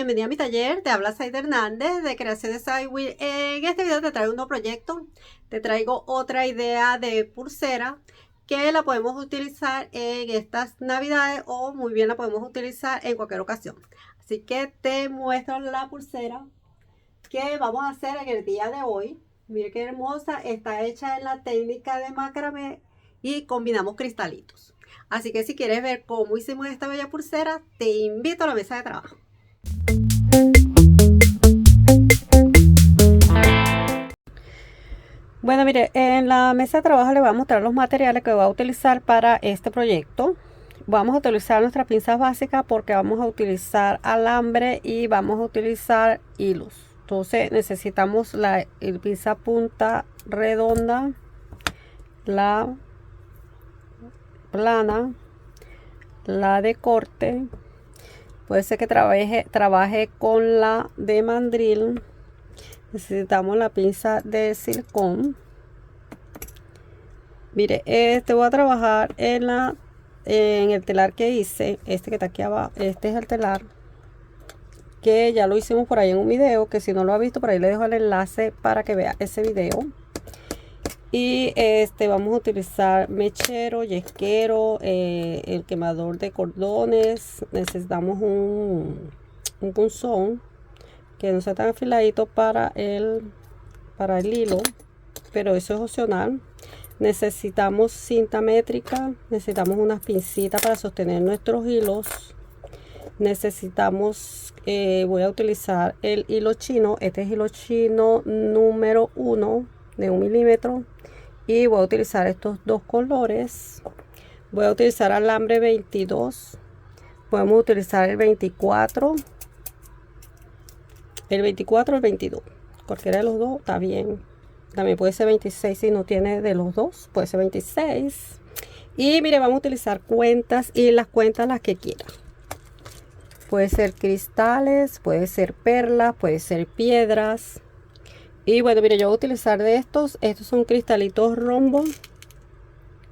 bienvenida a mi taller. Te habla Saida Hernández de Creación de Sidewheel. En este video te traigo un nuevo proyecto. Te traigo otra idea de pulsera que la podemos utilizar en estas navidades o muy bien la podemos utilizar en cualquier ocasión. Así que te muestro la pulsera que vamos a hacer en el día de hoy. Mire qué hermosa, está hecha en la técnica de macramé y combinamos cristalitos. Así que si quieres ver cómo hicimos esta bella pulsera, te invito a la mesa de trabajo. Bueno, mire, en la mesa de trabajo le voy a mostrar los materiales que voy a utilizar para este proyecto. Vamos a utilizar nuestras pinzas básicas porque vamos a utilizar alambre y vamos a utilizar hilos. Entonces necesitamos la pinza punta redonda, la plana, la de corte. Puede ser que trabaje con la de mandril. Necesitamos la pinza de silicón. Mire, voy a trabajar en el telar que hice, este que está aquí abajo. Este es el telar que ya lo hicimos por ahí en un video, que si no lo ha visto, por ahí le dejo el enlace para que vea ese video. Y vamos a utilizar mechero, yesquero, el quemador de cordones. Necesitamos un punzón que no sea tan afiladito para el hilo, pero eso es opcional. Necesitamos cinta métrica, necesitamos unas pincitas para sostener nuestros hilos. Necesitamos, voy a utilizar el hilo chino. Este es hilo chino número 1 de 1 milímetro. Y voy a utilizar estos dos colores. Voy a utilizar alambre 22. Podemos utilizar el 24. El 24 o el 22. Cualquiera de los dos está bien. También puede ser 26 si no tiene de los dos. Puede ser 26. Y mire, vamos a utilizar cuentas y las cuentas las que quieran. Puede ser cristales, puede ser perlas, puede ser piedras. Y bueno, mire, yo voy a utilizar de estos. Estos son cristalitos rombos,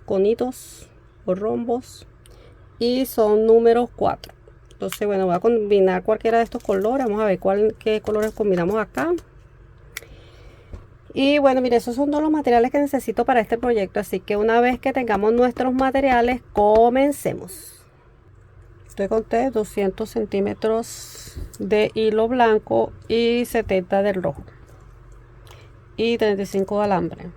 conitos o rombos. Y son números 4. Entonces, bueno, voy a combinar cualquiera de estos colores. Vamos a ver qué colores combinamos acá. Y bueno, mire, esos son todos los materiales que necesito para este proyecto. Así que una vez que tengamos nuestros materiales, comencemos. Estoy con 200 centímetros de hilo blanco y 70 del rojo. Y 35 de alambre.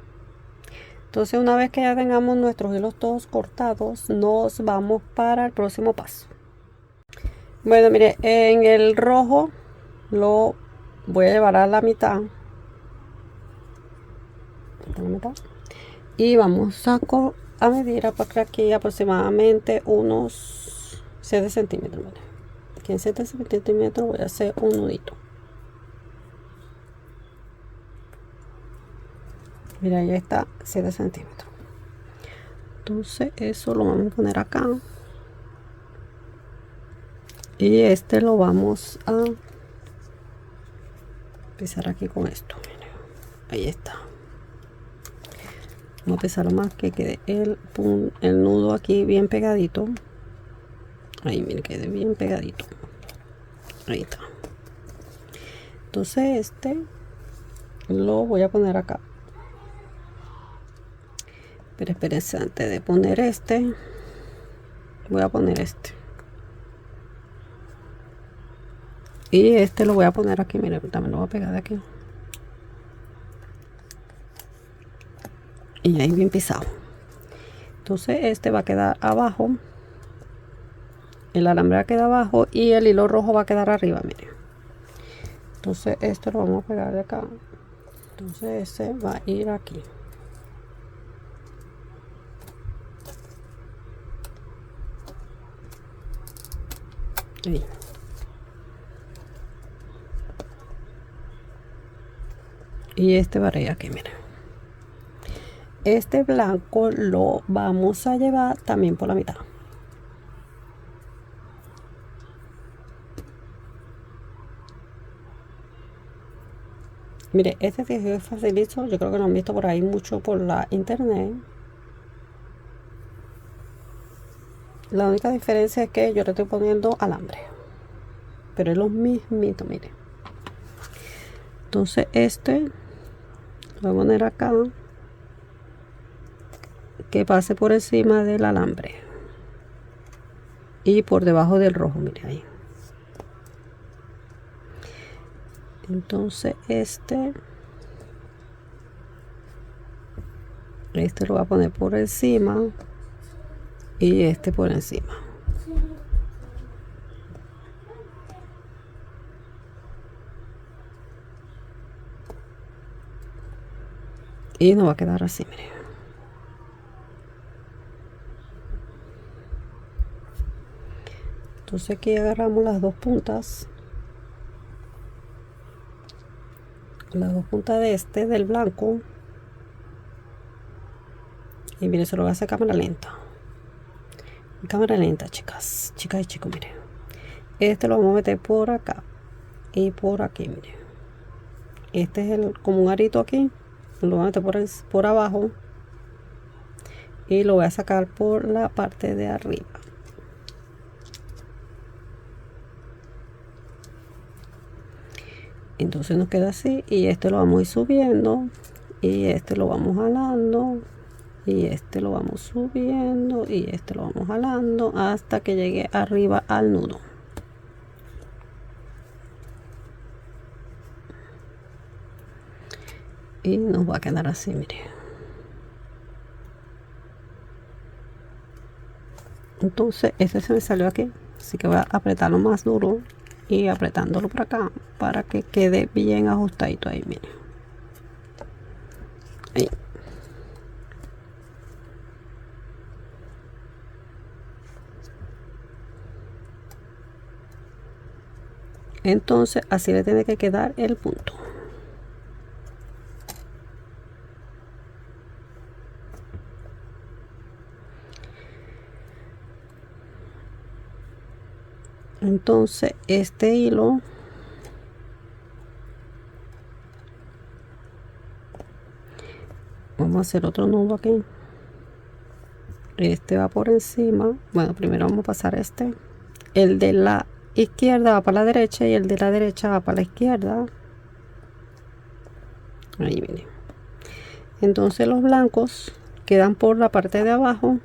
Entonces, una vez que ya tengamos nuestros hilos todos cortados, nos vamos para el próximo paso. Bueno, mire, en el rojo lo voy a llevar a la mitad. Y vamos a medir por aquí aproximadamente unos 7 centímetros. Aquí en 7 centímetros voy a hacer un nudito. Mira, ya está 7 centímetros. Entonces eso lo vamos a poner acá. Y lo vamos a pisar aquí con esto. Mira, ahí está. Vamos a pisarlo más que quede el nudo aquí bien pegadito. Ahí, mire, quede bien pegadito. Ahí está. Entonces lo voy a poner acá. Pero espérense, antes de poner voy a poner y lo voy a poner aquí. Mire, también lo voy a pegar de aquí y ahí bien pisado. Entonces va a quedar abajo, el alambre va a quedar abajo y el hilo rojo va a quedar arriba. Mire, entonces lo vamos a pegar de acá. Entonces va a ir aquí. Ahí. Y va a ir aquí. Mira, blanco lo vamos a llevar también por la mitad. Mire, tejido es facilito. Yo creo que lo han visto por ahí mucho por la internet. La única diferencia es que yo le estoy poniendo alambre. pero es lo mismito, miren. Entonces lo voy a poner acá, que pase por encima del alambre y por debajo del rojo, miren ahí. Entonces este lo voy a poner por encima y este por encima. Y nos va a quedar así, miren. Entonces aquí agarramos las dos puntas de del blanco, y miren, se lo voy a hacer cámara lenta, chicas y chicos. Miren, lo vamos a meter por acá y por aquí, miren. Este es como un arito aquí, lo voy a meter por abajo y lo voy a sacar por la parte de arriba. Entonces nos queda así, y lo vamos a ir subiendo, y lo vamos jalando, y lo vamos subiendo, y lo vamos jalando hasta que llegue arriba al nudo. Y nos va a quedar así, miren. Entonces se me salió aquí, así que voy a apretarlo más duro y apretándolo por acá para que quede bien ajustadito ahí, miren. Ahí. Entonces así le tiene que quedar el punto. Entonces este hilo vamos a hacer otro nudo aquí. Va por encima. Bueno, primero vamos a pasar el de la izquierda va para la derecha y el de la derecha va para la izquierda. Ahí miren. Entonces los blancos quedan por la parte de abajo,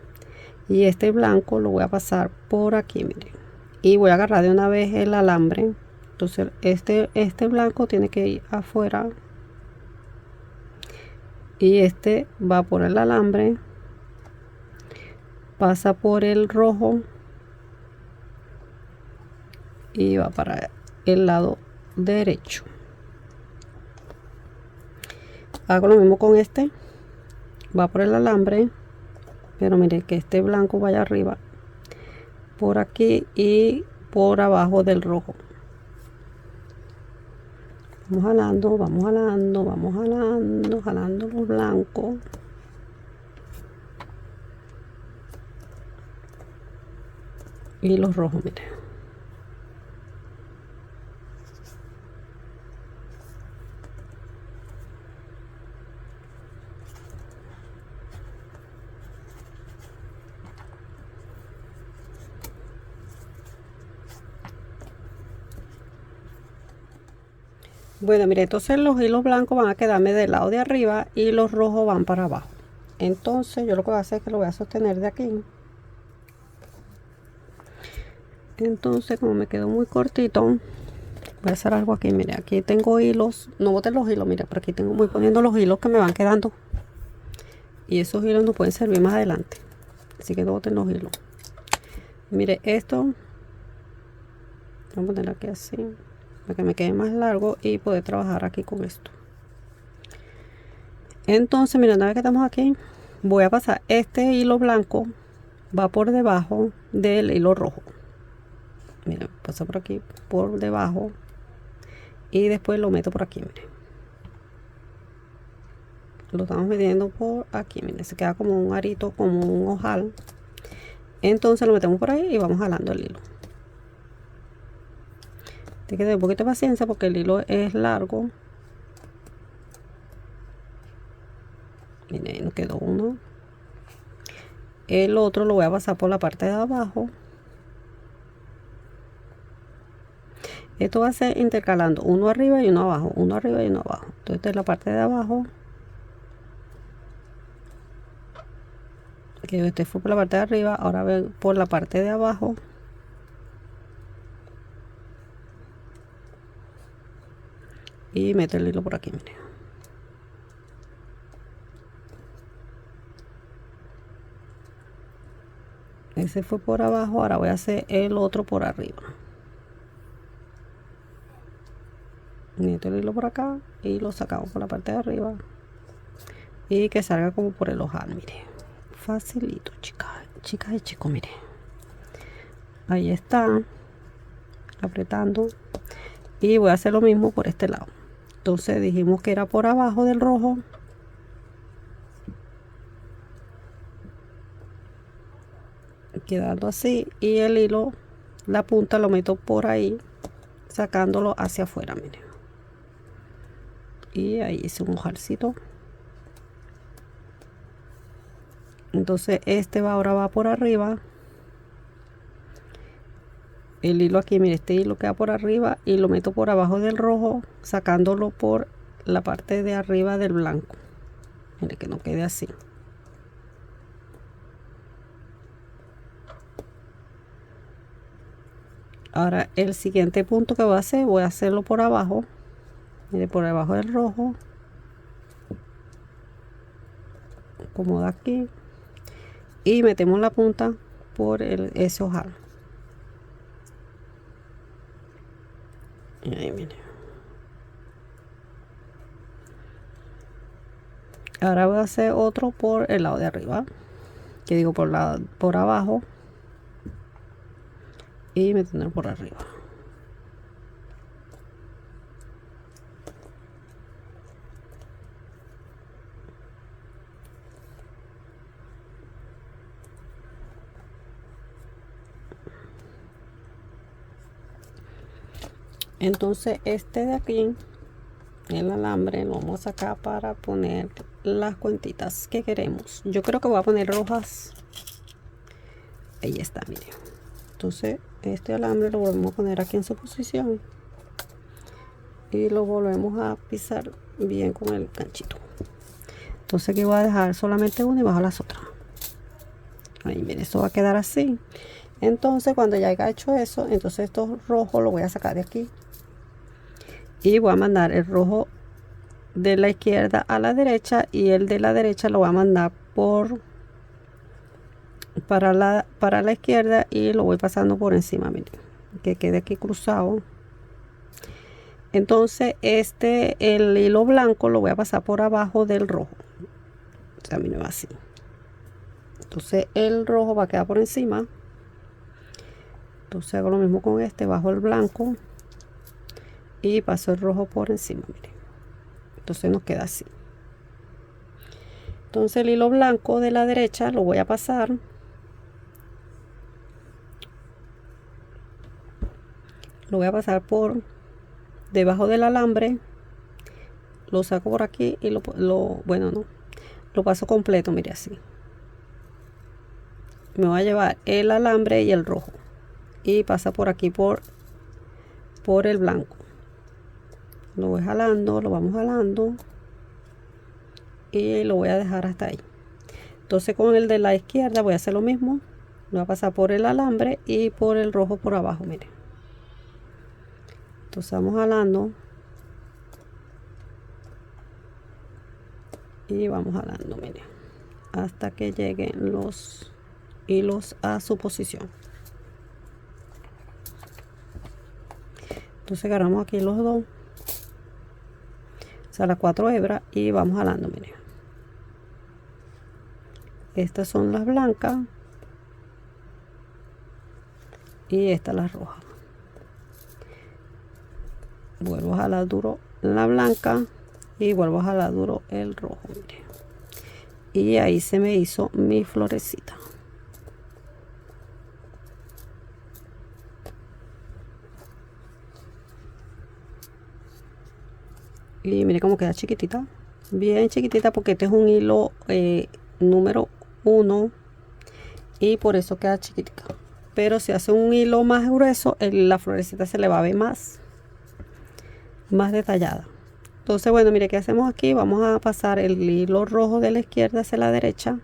y este blanco lo voy a pasar por aquí, miren, y voy a agarrar de una vez el alambre. Entonces este blanco tiene que ir afuera, y va por el alambre, pasa por el rojo y va para el lado derecho. Hago lo mismo con va por el alambre, pero mire que blanco vaya arriba por aquí y por abajo del rojo. Vamos jalando, jalando los blancos. Y los rojos, miren. Bueno, mire, entonces los hilos blancos van a quedarme del lado de arriba y los rojos van para abajo. Entonces yo lo que voy a hacer es que lo voy a sostener de aquí. Entonces, como me quedó muy cortito, voy a hacer algo aquí. Mire, aquí tengo hilos, no boten los hilos, mire, por aquí voy poniendo los hilos que me van quedando, y esos hilos nos pueden servir más adelante, así que no boten los hilos. Mire, voy a poner aquí así para que me quede más largo y poder trabajar aquí con esto. Entonces, mira, una vez que estamos aquí, voy a pasar hilo blanco, va por debajo del hilo rojo. Mira, pasa por aquí, por debajo, y después lo meto por aquí, miren. Lo estamos midiendo por aquí, miren, se queda como un arito, como un ojal. Entonces lo metemos por ahí y vamos jalando el hilo. Tiene que tener un poquito de paciencia porque el hilo es largo. Miren, nos quedó uno. El otro lo voy a pasar por la parte de abajo. Esto va a ser intercalando uno arriba y uno abajo, uno arriba y uno abajo. Entonces esta es la parte de abajo, que este fue por la parte de arriba, ahora ven por la parte de abajo. Y meto el hilo por aquí, miren. Ese fue por abajo, ahora voy a hacer el otro por arriba. Meto el hilo por acá y lo sacamos por la parte de arriba. Y que salga como por el ojal, mire. Facilito, chicas y chicos, mire. Ahí está. Apretando. Y voy a hacer lo mismo por este lado. Entonces dijimos que era por abajo del rojo. Quedando así. Y el hilo, la punta lo meto por ahí, sacándolo hacia afuera, miren. Y ahí hice un ojalcito. Entonces ahora va por arriba. El hilo aquí, mire, este hilo queda por arriba y lo meto por abajo del rojo, sacándolo por la parte de arriba del blanco. Mire que no quede así. Ahora el siguiente punto que voy a hacerlo por abajo. Mire, por debajo del rojo, como de aquí, y metemos la punta por ese ojal. Y ahí, mire. Ahora voy a hacer otro por el lado de arriba, que digo por abajo, y meterlo por arriba. Entonces este de aquí, el alambre, lo vamos a sacar para poner las cuentitas que queremos. Yo creo que voy a poner rojas. Ahí está, miren. Entonces este alambre lo volvemos a poner aquí en su posición y lo volvemos a pisar bien con el ganchito. Entonces aquí voy a dejar solamente una y bajo las otras. Ahí, miren, esto va a quedar así. Entonces cuando ya haya hecho eso, entonces estos rojos los voy a sacar de aquí y voy a mandar el rojo de la izquierda a la derecha y el de la derecha lo voy a mandar para la izquierda y lo voy pasando por encima, miren, que quede aquí cruzado. Entonces el hilo blanco lo voy a pasar por abajo del rojo, o sea, miren, así. Entonces el rojo va a quedar por encima. Entonces hago lo mismo con bajo el blanco y paso el rojo por encima, miren. Entonces nos queda así. Entonces el hilo blanco de la derecha lo voy a pasar por debajo del alambre, lo saco por aquí y lo paso completo, mire, así. Me voy a llevar el alambre y el rojo y pasa por aquí por el blanco. Lo voy jalando, lo vamos jalando y lo voy a dejar hasta ahí. Entonces con el de la izquierda voy a hacer lo mismo. Lo voy a pasar por el alambre y por el rojo por abajo, miren. Entonces vamos jalando y vamos jalando, miren, hasta que lleguen los hilos a su posición. Entonces agarramos aquí los dos, o sea, las 4 hebras, y vamos jalando, miren. Estas son las blancas y estas las rojas. Vuelvo a jalar duro la blanca y vuelvo a jalar duro el rojo, miren. Y ahí se me hizo mi florecita. Y mire cómo queda chiquitita, bien chiquitita, porque este es un hilo número 1 y por eso queda chiquitita. Pero si hace un hilo más grueso, la florecita se le va a ver más. más detallada. Entonces, bueno, mire, ¿qué hacemos aquí? Vamos a pasar el hilo rojo de la izquierda hacia la derecha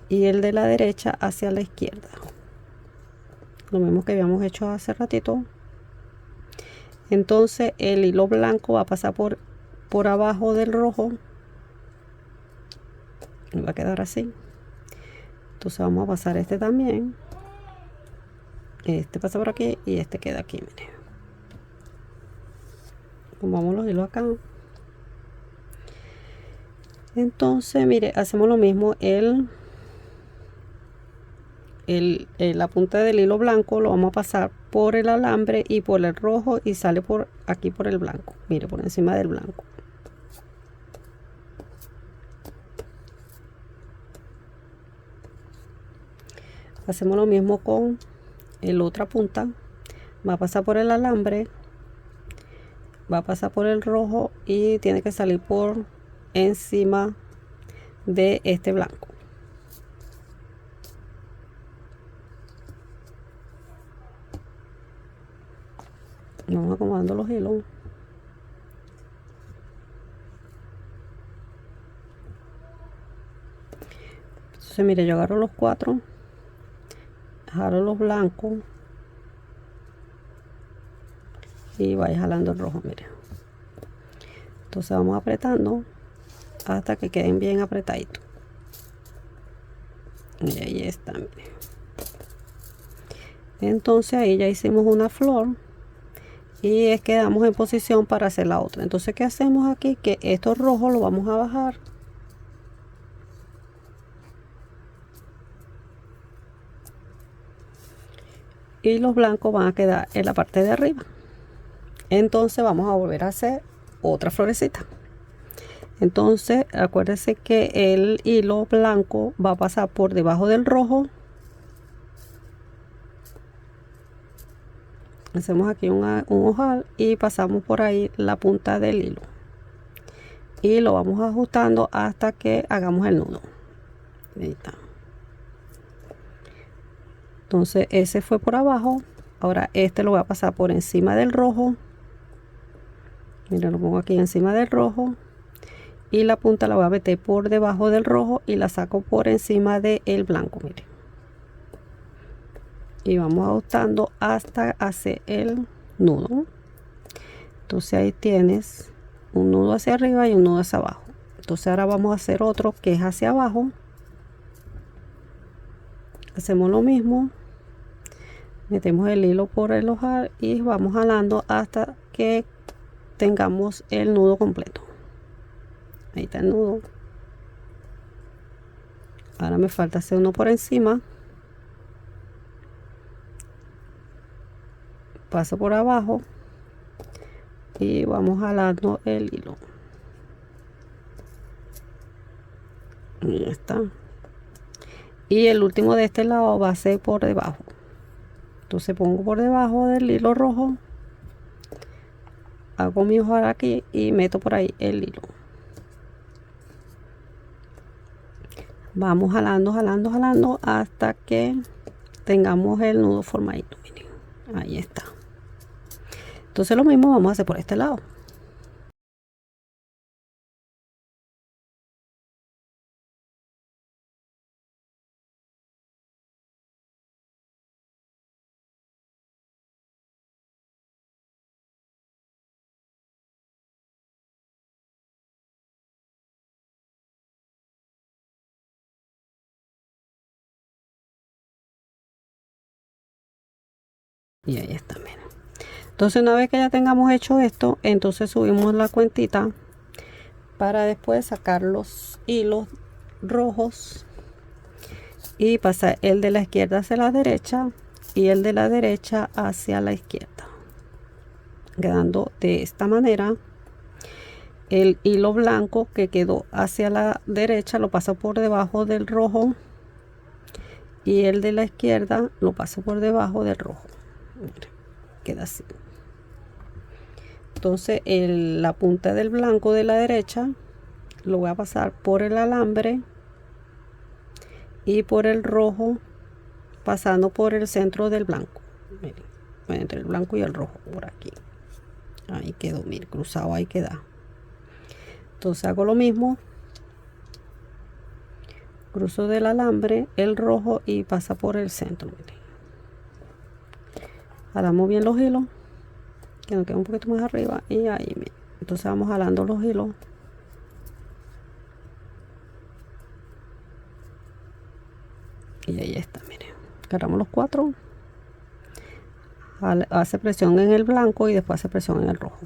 y el de la derecha hacia la izquierda. Lo mismo que habíamos hecho hace ratito. Entonces, el hilo blanco va a pasar por abajo del rojo. Y va a quedar así. Entonces, vamos a pasar este también. Este pasa por aquí y este queda aquí, mire. Tomamos los hilos acá. Entonces, mire, hacemos lo mismo. La punta del hilo blanco lo vamos a pasar por el alambre y por el rojo y sale por aquí por el blanco. Mire, por encima del blanco. Hacemos lo mismo con la otra punta. Va a pasar por el alambre, va a pasar por el rojo y tiene que salir por encima de este blanco. Vamos acomodando los hilos. Entonces, mire, yo agarro los cuatro, jalo los blancos y vaya jalando el rojo, mire. Entonces vamos apretando hasta que queden bien apretaditos. Y ahí está, mire. Entonces ahí ya hicimos una flor y es que quedamos en posición para hacer la otra. Entonces, ¿qué hacemos aquí? Que estos rojos los vamos a bajar y los blancos van a quedar en la parte de arriba. Entonces vamos a volver a hacer otra florecita. Entonces acuérdense que el hilo blanco va a pasar por debajo del rojo. Hacemos aquí un ojal y pasamos por ahí la punta del hilo y lo vamos ajustando hasta que hagamos el nudo. Ahí está. Entonces ese fue por abajo. Ahora este lo voy a pasar por encima del rojo. Miren, lo pongo aquí encima del rojo y la punta la voy a meter por debajo del rojo y la saco por encima del blanco, miren. Y vamos ajustando hasta hacer el nudo. Entonces ahí tienes un nudo hacia arriba y un nudo hacia abajo. Entonces ahora vamos a hacer otro que es hacia abajo. Hacemos lo mismo, metemos el hilo por el ojal y vamos jalando hasta que tengamos el nudo completo. Ahí está el nudo. Ahora me falta hacer uno por encima. Paso por abajo y vamos jalando el hilo. Y ya está. Y el último de este lado va a ser por debajo. Entonces pongo por debajo del hilo rojo, hago mi ojal aquí y meto por ahí el hilo. Vamos jalando, jalando, jalando hasta que tengamos el nudo formadito. Miren, ahí está. Entonces lo mismo vamos a hacer por este lado. Y ahí está, miren. Entonces una vez que ya tengamos hecho esto, entonces subimos la cuentita para después sacar los hilos rojos y pasar el de la izquierda hacia la derecha y el de la derecha hacia la izquierda, quedando de esta manera. El hilo blanco que quedó hacia la derecha lo paso por debajo del rojo y el de la izquierda lo paso por debajo del rojo. Miren, queda así. Entonces la punta del blanco de la derecha lo voy a pasar por el alambre y por el rojo, pasando por el centro del blanco. Miren, entre el blanco y el rojo, por aquí. Ahí quedó, mire, cruzado, ahí queda. Entonces hago lo mismo, cruzo del alambre el rojo y pasa por el centro, mire. Jalamos bien los hilos, que nos quede un poquito más arriba, y ahí, mire. Entonces vamos jalando los hilos. Y ahí está, miren. Agarramos los 4. Hace presión en el blanco y después hace presión en el rojo.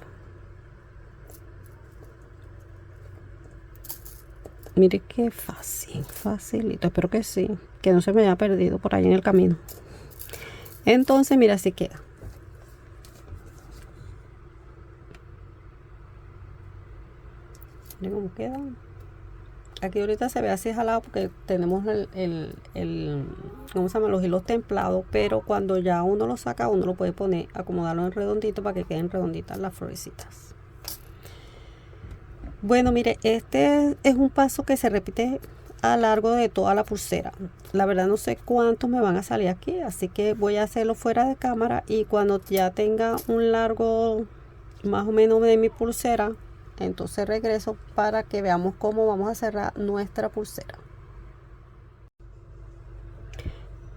Mire qué fácil, facilito. Espero que sí, que no se me haya perdido por ahí en el camino. Entonces, mira, así queda. Miren cómo queda. Aquí ahorita se ve así jalado porque tenemos ¿cómo se llama? Los hilos templados, pero cuando ya uno lo saca, uno lo puede poner, acomodarlo en redondito para que queden redonditas las florecitas. Bueno, mire, este es un paso que se repite a lo largo de toda la pulsera. La verdad no sé cuántos me van a salir aquí, así que voy a hacerlo fuera de cámara, y cuando ya tenga un largo más o menos de mi pulsera, entonces regreso para que veamos cómo vamos a cerrar nuestra pulsera.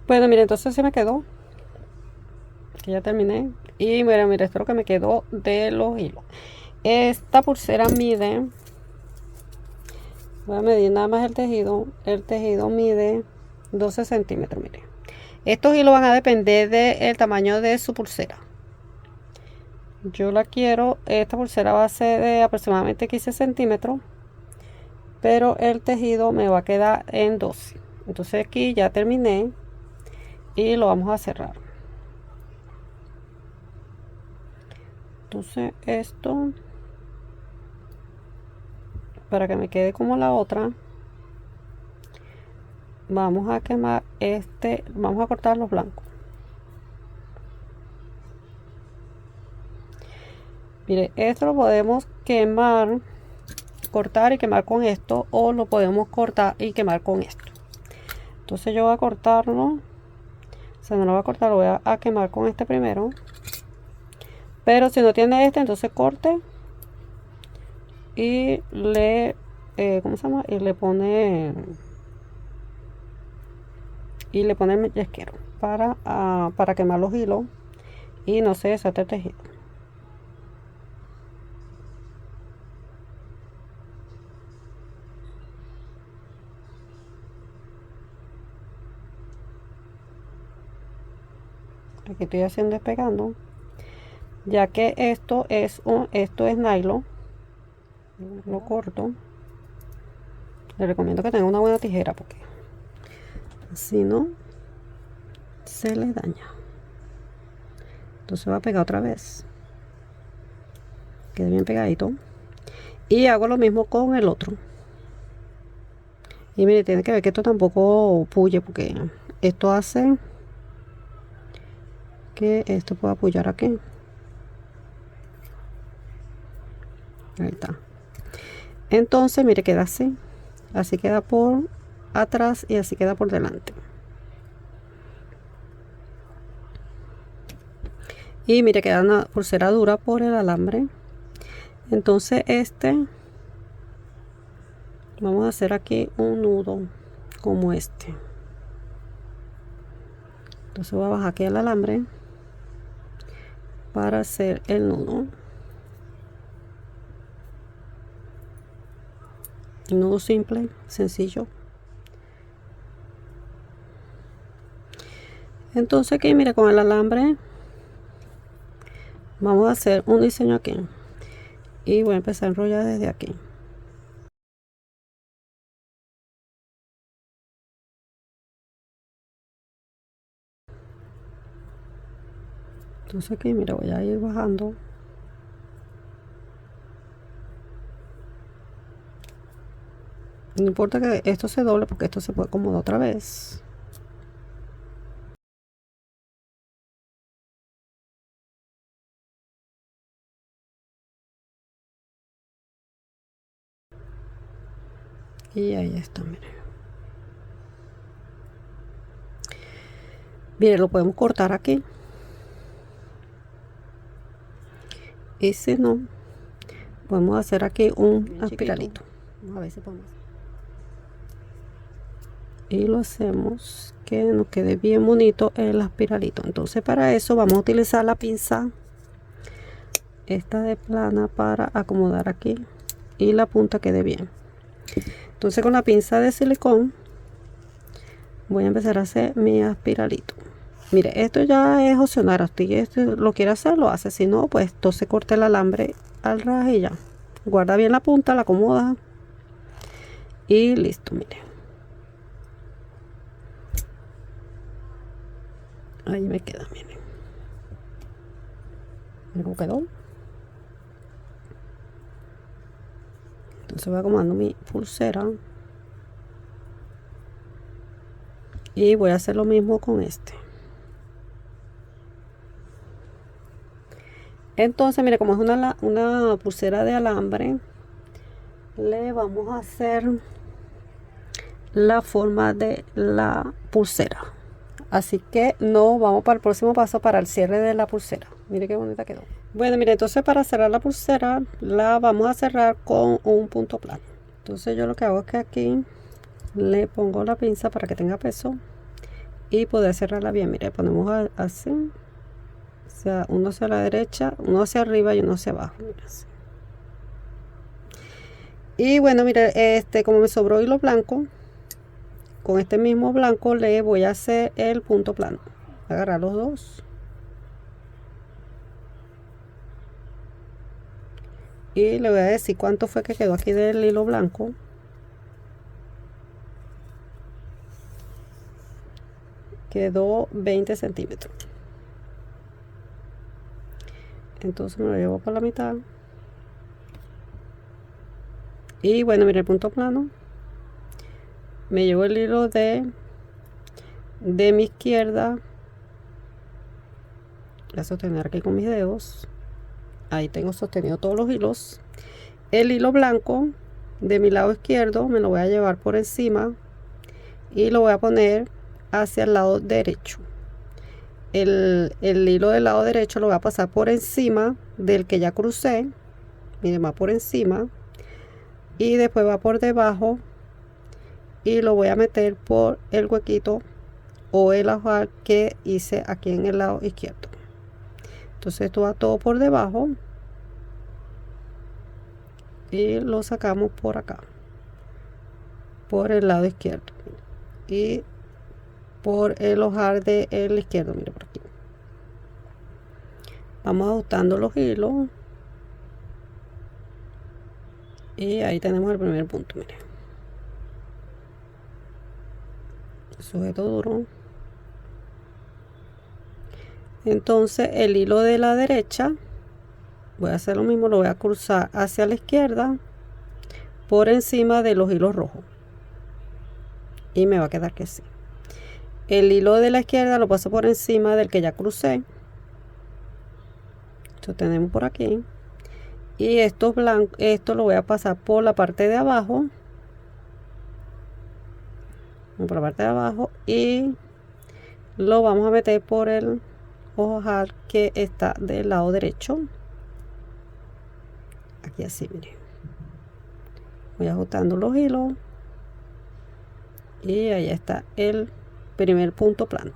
Bueno, mire, entonces se me quedó, que ya terminé, y mira, esto es lo que me quedó de los hilos. Esta pulsera mide, voy a medir nada más el tejido mide 12 centímetros, mire. Estos hilos van a depender del tamaño de su pulsera. Yo la quiero, esta pulsera va a ser de aproximadamente 15 centímetros, pero el tejido me va a quedar en 12. Entonces aquí ya terminé y lo vamos a cerrar. Entonces esto, para que me quede como la otra, vamos a quemar vamos a cortar los blancos. Mire, esto lo podemos quemar, cortar y quemar con esto, o lo podemos cortar y quemar con esto. Entonces yo voy a cortarlo, o sea, no lo voy a cortar, lo voy a quemar con este primero. Pero si no tiene este, entonces corte y ¿cómo se llama? Y le pone el mellizquero para quemar los hilos y no se desate el tejido. Aquí estoy haciendo despegando, ya que esto es nylon. Lo corto. Le recomiendo que tenga una buena tijera porque si no se le daña. Entonces va a pegar otra vez, quede bien pegadito, y hago lo mismo con el otro. Y mire, tiene que ver que esto tampoco puye, porque esto hace que esto pueda apoyar aquí. Ahí está. Entonces mire, queda así queda por atrás y así queda por delante. Y mire, queda una pulsera dura por el alambre. Entonces vamos a hacer aquí un nudo como este. Entonces voy a bajar aquí el alambre para hacer el nudo. Un nudo simple, sencillo. Entonces aquí, mire, con el alambre vamos a hacer un diseño aquí. Y voy a empezar a enrollar desde aquí. Entonces aquí, mira, voy a ir bajando. No importa que esto se doble porque esto se puede acomodar otra vez. Y ahí está, mire. Mire, lo podemos cortar aquí. Y si no, podemos hacer aquí un aspiralito. Vamos a ver si podemos. Y lo hacemos que nos quede bien bonito el aspiralito. Entonces para eso vamos a utilizar la pinza esta de plana para acomodar aquí y la punta quede bien. Entonces con la pinza de silicón voy a empezar a hacer mi aspiralito. Mire, esto ya es opcional. Usted esto lo quiere hacer, lo hace. Si no, pues entonces corte el alambre al ras y ya. Guarda bien la punta, la acomoda y listo, mire. Ahí me queda, miren. Mira cómo quedó. Entonces voy acomodando mi pulsera. Y voy a hacer lo mismo con este. Entonces, mire, como es una pulsera de alambre, le vamos a hacer la forma de la pulsera. Así que no vamos para el próximo paso, para el cierre de la pulsera. Mire qué bonita quedó. Bueno, mire, entonces para cerrar la pulsera la vamos a cerrar con un punto plano. Entonces yo lo que hago es que aquí le pongo la pinza para que tenga peso y poder cerrarla bien. Mire, ponemos así, o sea, uno hacia la derecha, uno hacia arriba y uno hacia abajo. Mire, así. Y bueno, mire, como me sobró hilo blanco, con este mismo blanco le voy a hacer el punto plano. Agarrar los dos y le voy a decir cuánto fue que quedó aquí del hilo blanco. Quedó 20 centímetros. Entonces me lo llevo por la mitad. Y bueno, mire, el punto plano. Me llevo el hilo de mi izquierda. Voy a sostener aquí con mis dedos. Ahí tengo sostenido todos los hilos. El hilo blanco de mi lado izquierdo me lo voy a llevar por encima y lo voy a poner hacia el lado derecho. El hilo del lado derecho lo voy a pasar por encima del que ya crucé. Miren, va por encima y después va por debajo y lo voy a meter por el huequito o el ojal que hice aquí en el lado izquierdo. Entonces esto va todo por debajo y lo sacamos por acá, por el lado izquierdo y por el ojal del izquierdo. Mire, por aquí vamos ajustando los hilos y ahí tenemos el primer punto. Mire, sujeto duro. Entonces el hilo de la derecha voy a hacer lo mismo, lo voy a cruzar hacia la izquierda por encima de los hilos rojos y me va a quedar que sí. El hilo de la izquierda lo paso por encima del que ya crucé. Esto tenemos por aquí y estos blancos, esto lo voy a pasar por la parte de abajo, por la parte de abajo, y lo vamos a meter por el ojal que está del lado derecho. Aquí así, miren. Voy ajustando los hilos y ahí está el primer punto plano.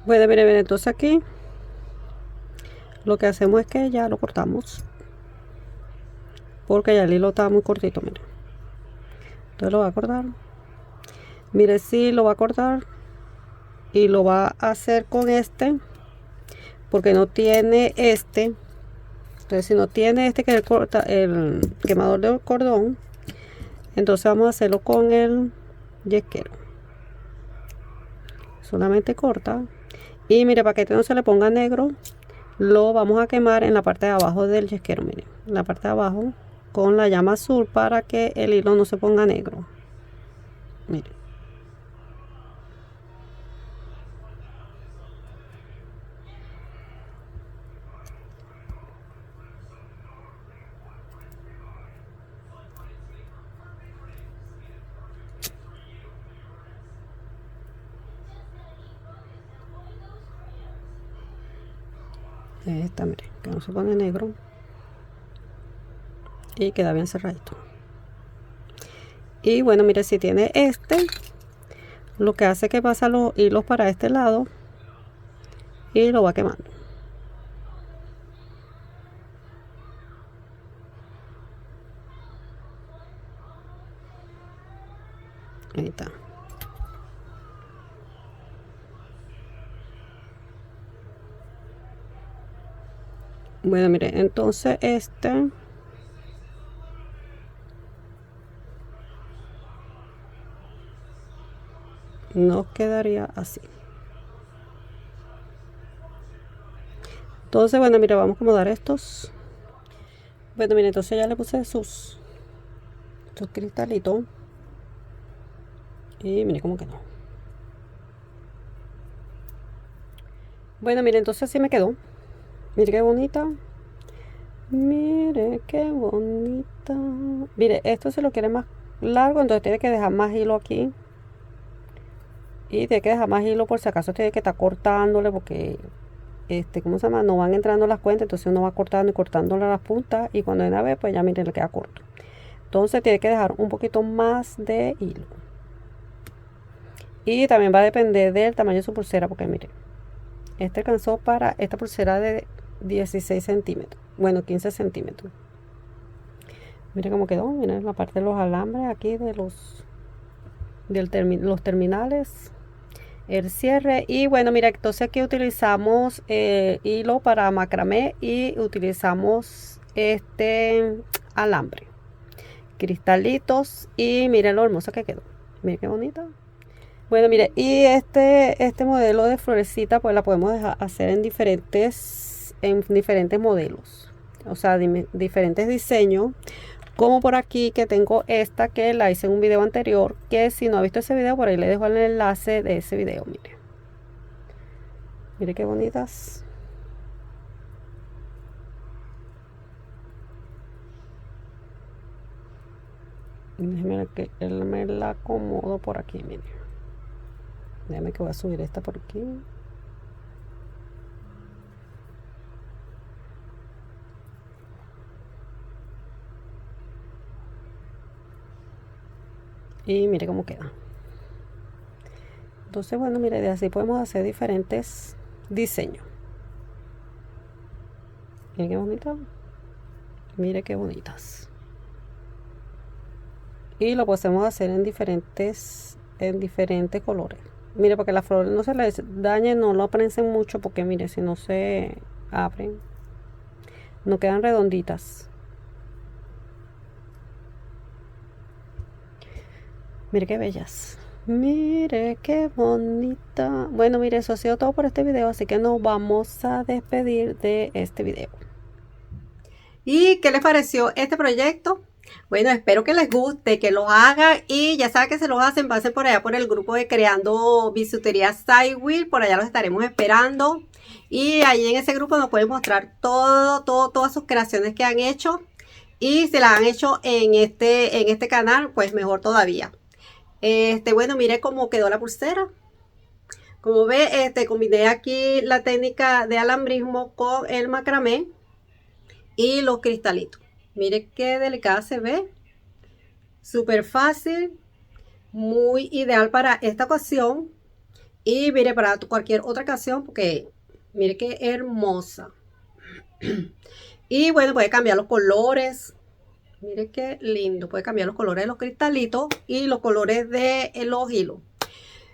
Bueno, miren, entonces aquí lo que hacemos es que ya lo cortamos, porque ya el hilo está muy cortito, miren. Entonces lo va a cortar. Mire, si lo va a cortar y lo va a hacer con este, porque no tiene este. Entonces, si no tiene este, que es el quemador de cordón, entonces vamos a hacerlo con el yesquero. Solamente corta. Y mire, para que este no se le ponga negro, lo vamos a quemar en la parte de abajo del yesquero, miren, en la parte de abajo con la llama azul para que el hilo no se ponga negro. Miren. Ahí está, miren, que no se pone negro y queda bien cerradito. Y bueno, mire, si tiene este, lo que hace es que pasa los hilos para este lado y lo va quemando. Ahí está. Bueno, mire, entonces este nos quedaría así. Entonces, bueno, mire, vamos a acomodar estos. Bueno, mire, entonces ya le puse sus cristalitos. Y mire cómo quedó. Bueno, mire, entonces así me quedó. Mire qué bonita. Mire qué bonita. Mire, esto se lo quiere más largo, entonces tiene que dejar más hilo aquí. Y tiene que dejar más hilo por si acaso tiene que estar cortándole porque ¿cómo se llama? No van entrando las cuentas, entonces uno va cortando y cortándole las puntas y cuando de una vez pues ya miren le queda corto. Entonces tiene que dejar un poquito más de hilo. Y también va a depender del tamaño de su pulsera porque miren, este alcanzó para esta pulsera de 16 centímetros, bueno 15 centímetros. Miren cómo quedó, miren la parte de los alambres aquí de los terminales, el cierre. Y bueno, mira, entonces aquí utilizamos hilo para macramé y utilizamos este alambre, cristalitos. Y miren lo hermosa que quedó, miren qué bonita. Bueno, mire, y este modelo de florecita pues la podemos hacer en diferentes modelos, o sea, diferentes diseños. Como por aquí que tengo esta que la hice en un video anterior, que si no ha visto ese video, por ahí le dejo el enlace de ese video. Mire, mire qué bonitas. Déjeme que él me la acomodo por aquí, mire. Déjame que voy a subir esta por aquí. Y mire cómo queda. Entonces, bueno, mire, de así podemos hacer diferentes diseños. Miren qué bonita. Mire qué bonitas. Y lo podemos hacer en diferentes colores. Mire, para que las flores no se les dañen, no lo prensen mucho porque mire, si no se abren, no quedan redonditas. Mire qué bellas. Mire qué bonita. Bueno, mire, eso ha sido todo por este video, así que nos vamos a despedir de este video. ¿Y qué les pareció este proyecto? Bueno, espero que les guste, que lo hagan y ya saben que se los hacen, pasen por allá por el grupo de Creando Bisutería Style, por allá los estaremos esperando. Y ahí en ese grupo nos pueden mostrar todas sus creaciones que han hecho. Y si las han hecho en este canal, pues mejor todavía. Bueno, mire cómo quedó la pulsera. Como ve, combiné aquí la técnica de alambrismo con el macramé y los cristalitos. Mire qué delicada se ve. Súper fácil. Muy ideal para esta ocasión. Y mire, para cualquier otra ocasión, porque mire qué hermosa. Y bueno, puede cambiar los colores. Mire qué lindo. Puede cambiar los colores de los cristalitos y los colores de los hilos.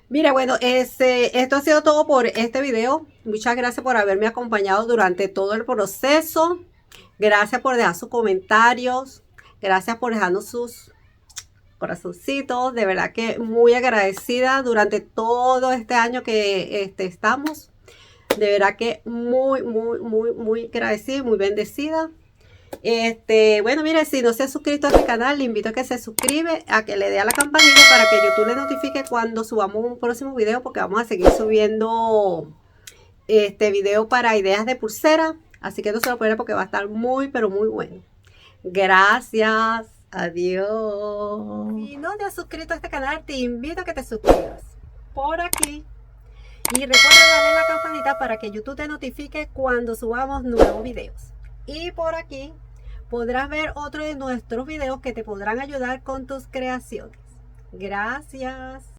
Mira, bueno, esto ha sido todo por este video. Muchas gracias por haberme acompañado durante todo el proceso. Gracias por dejar sus comentarios. Gracias por dejarnos sus corazoncitos. De verdad que muy agradecida durante todo este año que estamos. De verdad que muy agradecida y muy bendecida. Bueno, mire, si no se ha suscrito a este canal, le invito a que se suscribe, a que le dé a la campanita para que YouTube le notifique cuando subamos un próximo video, porque vamos a seguir subiendo video para ideas de pulsera. Así que no se lo pierdan porque va a estar muy, pero muy bueno. Gracias. Adiós. Si no te has suscrito a este canal, te invito a que te suscribas por aquí. Y recuerda darle a la campanita para que YouTube te notifique cuando subamos nuevos videos. Y por aquí podrás ver otro de nuestros videos que te podrán ayudar con tus creaciones. Gracias.